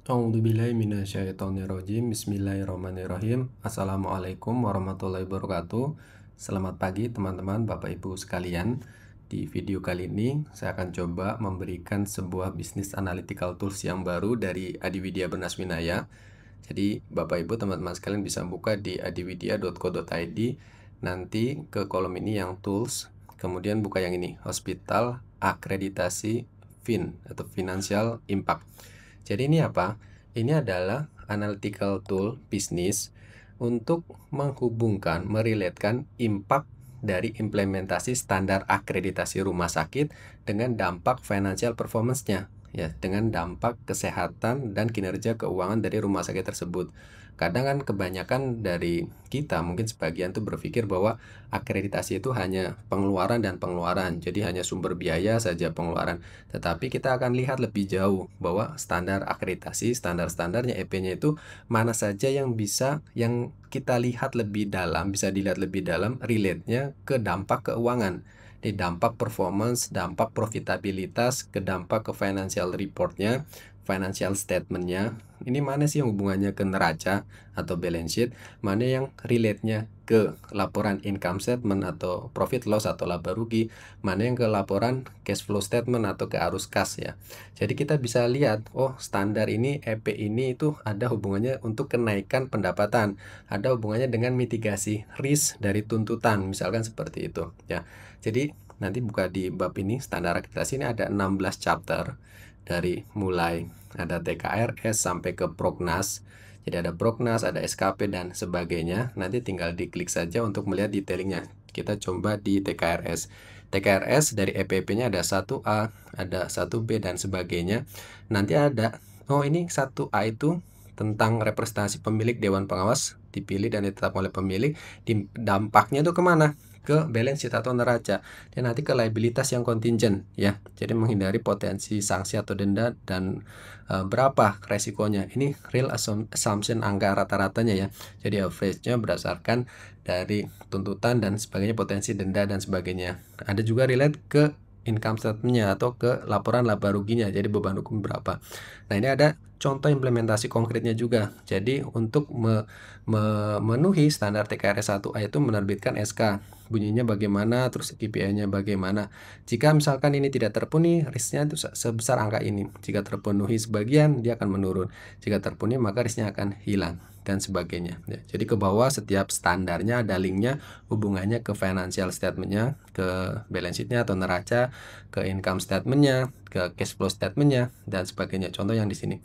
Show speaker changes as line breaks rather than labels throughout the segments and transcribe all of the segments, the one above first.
A'udzubillahiminasyaitonirrajim. Bismillahirrahmanirrahim. Assalamualaikum warahmatullahi wabarakatuh. Selamat pagi teman-teman, Bapak Ibu sekalian. Di video kali ini saya akan coba memberikan sebuah bisnis analytical tools yang baru dari Adiwidya Bernasminaya. Jadi Bapak Ibu teman-teman sekalian bisa buka di adiwidya.co.id. Nanti ke kolom ini yang tools, kemudian buka yang ini, hospital akreditasi fin atau financial impact. Jadi ini apa? Ini adalah analytical tool bisnis untuk menghubungkan, merelatekan impact dari implementasi standar akreditasi rumah sakit dengan dampak financial performance-nya, ya, dengan dampak kesehatan dan kinerja keuangan dari rumah sakit tersebut. Kadang kan kebanyakan dari kita, mungkin sebagian tuh berpikir bahwa akreditasi itu hanya pengeluaran dan pengeluaran, jadi hanya sumber biaya saja pengeluaran. Tetapi kita akan lihat lebih jauh bahwa standar akreditasi, standar-standarnya EP-nya itu mana saja yang kita lihat lebih dalam, bisa dilihat lebih dalam relate-nya ke dampak keuangan. Di dampak performance, dampak profitabilitas, ke dampak ke financial report-nya, financial statement-nya. Ini mana sih yang hubungannya ke neraca atau balance sheet, mana yang relate-nya ke laporan income statement atau profit loss atau laba rugi, mana yang ke laporan cash flow statement atau ke arus kas, ya. Jadi kita bisa lihat, oh standar ini, EP ini itu ada hubungannya untuk kenaikan pendapatan, ada hubungannya dengan mitigasi risk dari tuntutan, misalkan seperti itu, ya. Jadi nanti buka di bab ini, standar akreditasi ini ada 16 chapter, dari mulai ada TKRS sampai ke Prognas. Jadi ada Prognas, ada SKP dan sebagainya. Nanti tinggal diklik saja untuk melihat detailingnya. Kita coba di TKRS. TKRS dari EPP-nya ada 1A, ada 1B dan sebagainya. Nanti ada, oh ini 1A itu tentang representasi pemilik Dewan Pengawas dipilih dan ditetapkan oleh pemilik. Dampaknya itu kemana? Ke balance sheet atau neraca, dan nanti ke liabilitas yang contingent, ya. Jadi menghindari potensi sanksi atau denda dan berapa resikonya. Ini real assumption, angka rata-ratanya, ya. Jadi average-nya berdasarkan dari tuntutan dan sebagainya, potensi denda dan sebagainya. Ada juga relate ke income statement-nya atau ke laporan laba ruginya, jadi beban hukum berapa. Nah, ini ada contoh implementasi konkretnya juga. Jadi untuk memenuhi standar TKRS 1A itu menerbitkan SK, bunyinya bagaimana, terus KPI-nya bagaimana. Jika misalkan ini tidak terpenuhi, risknya itu sebesar angka ini. Jika terpenuhi sebagian, dia akan menurun. Jika terpenuhi, maka risknya akan hilang dan sebagainya, ya. Jadi ke bawah setiap standarnya ada linknya, hubungannya ke financial statement-nya, ke balance sheet-nya atau neraca, ke income statement-nya, ke cash flow statement-nya dan sebagainya. Contoh yang di sini.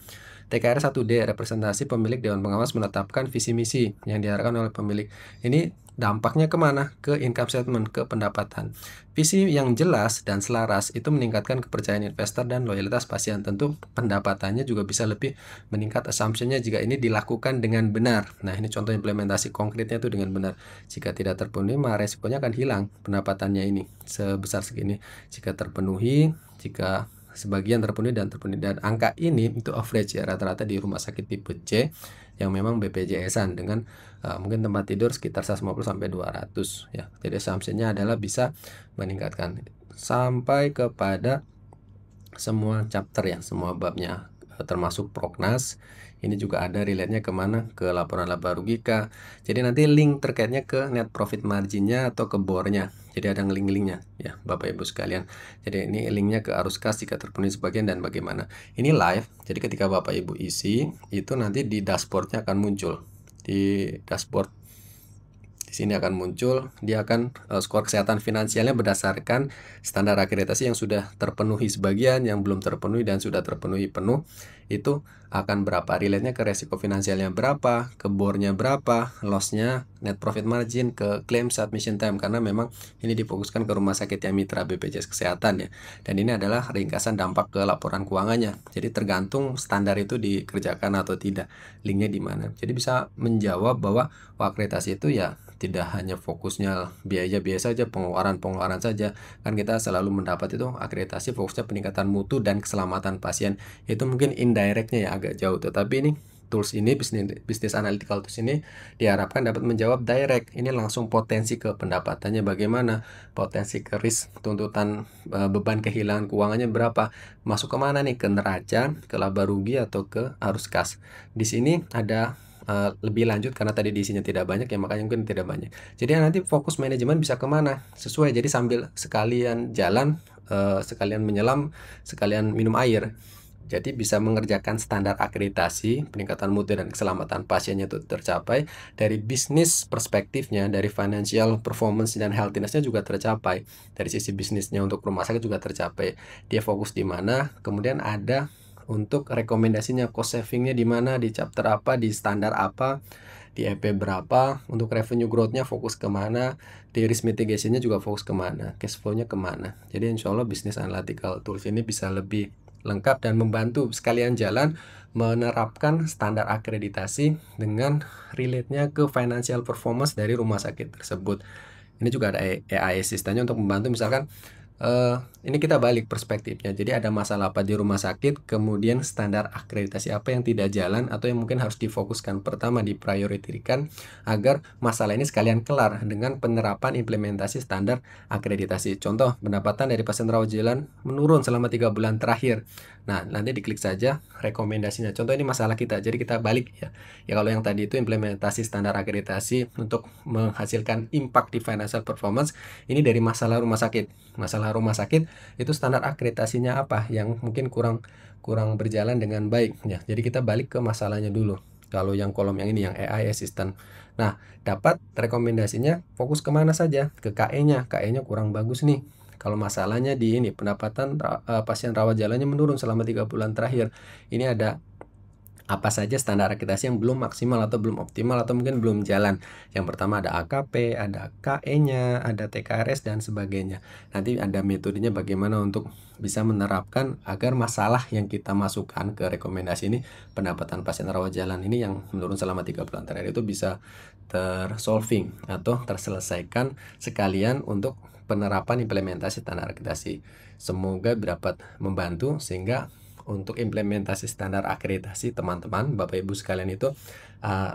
TKR 1D, representasi pemilik Dewan Pengawas menetapkan visi misi yang diarahkan oleh pemilik. Ini dampaknya kemana? Ke income statement, ke pendapatan. Visi yang jelas dan selaras itu meningkatkan kepercayaan investor dan loyalitas pasien. Tentu pendapatannya juga bisa lebih meningkat assumption-nya jika ini dilakukan dengan benar. Nah, ini contoh implementasi konkretnya itu dengan benar. Jika tidak terpenuhi, maka resikonya akan hilang pendapatannya ini sebesar segini. Jika terpenuhi, jika sebagian terpenuhi dan angka ini itu average, ya, rata-rata di rumah sakit tipe C yang memang BPJS-an dengan mungkin tempat tidur sekitar 150 sampai 200, ya. Jadi assumption-nya adalah bisa meningkatkan sampai kepada semua chapter, ya, semua babnya, termasuk Prognas. Ini juga ada relate-nya kemana? Ke laporan laba rugi kah? Jadi nanti link terkaitnya ke net profit margin-nya atau ke BOR-nya. Jadi ada link-linknya, ya, Bapak Ibu sekalian. Jadi ini linknya ke arus kas jika terpenuhi sebagian dan bagaimana. Ini live, jadi ketika Bapak Ibu isi, itu nanti di dashboard-nya akan muncul. Di dashboard di sini akan muncul, dia akan skor kesehatan finansialnya berdasarkan standar akreditasi yang sudah terpenuhi sebagian, yang belum terpenuhi dan sudah terpenuhi penuh, itu akan berapa, relate-nya ke resiko finansialnya berapa, ke BOR-nya berapa, loss-nya, net profit margin, ke claim submission time, karena memang ini difokuskan ke rumah sakit yang mitra BPJS Kesehatan, ya. Dan ini adalah ringkasan dampak ke laporan keuangannya. Jadi tergantung standar itu dikerjakan atau tidak, linknya di mana. Jadi bisa menjawab bahwa akreditasi itu, ya, tidak hanya fokusnya biaya saja, pengeluaran saja. Kan kita selalu mendapat itu akreditasi fokusnya peningkatan mutu dan keselamatan pasien. Itu mungkin indirectnya, ya, agak jauh. Tetapi ini tools ini, bisnis analytical tools ini diharapkan dapat menjawab direct, ini langsung potensi ke pendapatannya bagaimana, potensi ke risk, tuntutan beban kehilangan keuangannya berapa, masuk ke mana nih, ke neraca, ke laba rugi, atau ke arus kas. Di sini ada lebih lanjut karena tadi diisinya tidak banyak ya, makanya mungkin tidak banyak. Jadi nanti fokus manajemen bisa kemana sesuai, jadi sambil sekalian jalan, sekalian menyelam, sekalian minum air. Jadi bisa mengerjakan standar akreditasi, peningkatan mutu dan keselamatan pasiennya itu tercapai. Dari bisnis perspektifnya, dari financial performance dan healthiness-nya juga tercapai. Dari sisi bisnisnya untuk rumah sakit juga tercapai. Dia fokus di mana, kemudian ada untuk rekomendasinya, cost savingnya di mana, di chapter apa, di standar apa, di EP berapa, untuk revenue growth-nya fokus kemana, di risk mitigation-nya juga fokus kemana, cash flow-nya kemana. Jadi insya Allah bisnis analytical tools ini bisa lebih lengkap dan membantu sekalian jalan menerapkan standar akreditasi dengan relate-nya ke financial performance dari rumah sakit tersebut. Ini juga ada AI assistant-nya untuk membantu, misalkan ini kita balik perspektifnya. Jadi ada masalah apa di rumah sakit, kemudian standar akreditasi apa yang tidak jalan atau yang mungkin harus difokuskan pertama, diprioritaskan agar masalah ini sekalian kelar dengan penerapan implementasi standar akreditasi. Contoh, pendapatan dari pasien rawat jalan menurun selama 3 bulan terakhir. Nah, nanti diklik saja rekomendasinya. Contoh ini masalah kita, jadi kita balik ya. Ya kalau yang tadi itu implementasi standar akreditasi untuk menghasilkan impact di financial performance, ini dari masalah rumah sakit. Masalah rumah sakit itu standar akreditasinya apa yang mungkin kurang berjalan dengan baik ya. Jadi kita balik ke masalahnya dulu. Kalau yang kolom yang ini, yang AI assistant, nah dapat rekomendasinya fokus kemana saja, ke KE-nya. KE-nya kurang bagus nih. Kalau masalahnya di ini, pendapatan pasien rawat jalannya menurun selama 3 bulan terakhir, ini ada apa saja standar akreditasi yang belum maksimal atau belum optimal atau mungkin belum jalan. Yang pertama ada AKP, ada KE-nya, ada TKRS dan sebagainya. Nanti ada metodenya bagaimana untuk bisa menerapkan agar masalah yang kita masukkan ke rekomendasi ini, pendapatan pasien rawat jalan ini yang menurun selama 3 bulan terakhir itu bisa tersolving atau terselesaikan sekalian untuk penerapan implementasi standar akreditasi. Semoga dapat membantu sehingga untuk implementasi standar akreditasi teman-teman, Bapak Ibu sekalian itu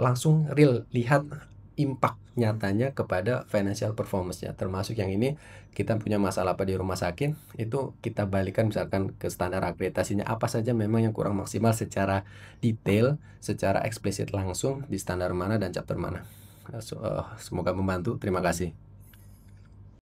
langsung real lihat impact nyatanya kepada financial performance-nya. Termasuk yang ini, kita punya masalah apa di rumah sakit, itu kita balikan misalkan ke standar akreditasinya apa saja memang yang kurang maksimal secara detail, secara eksplisit langsung di standar mana dan chapter mana. Semoga membantu. Terima kasih.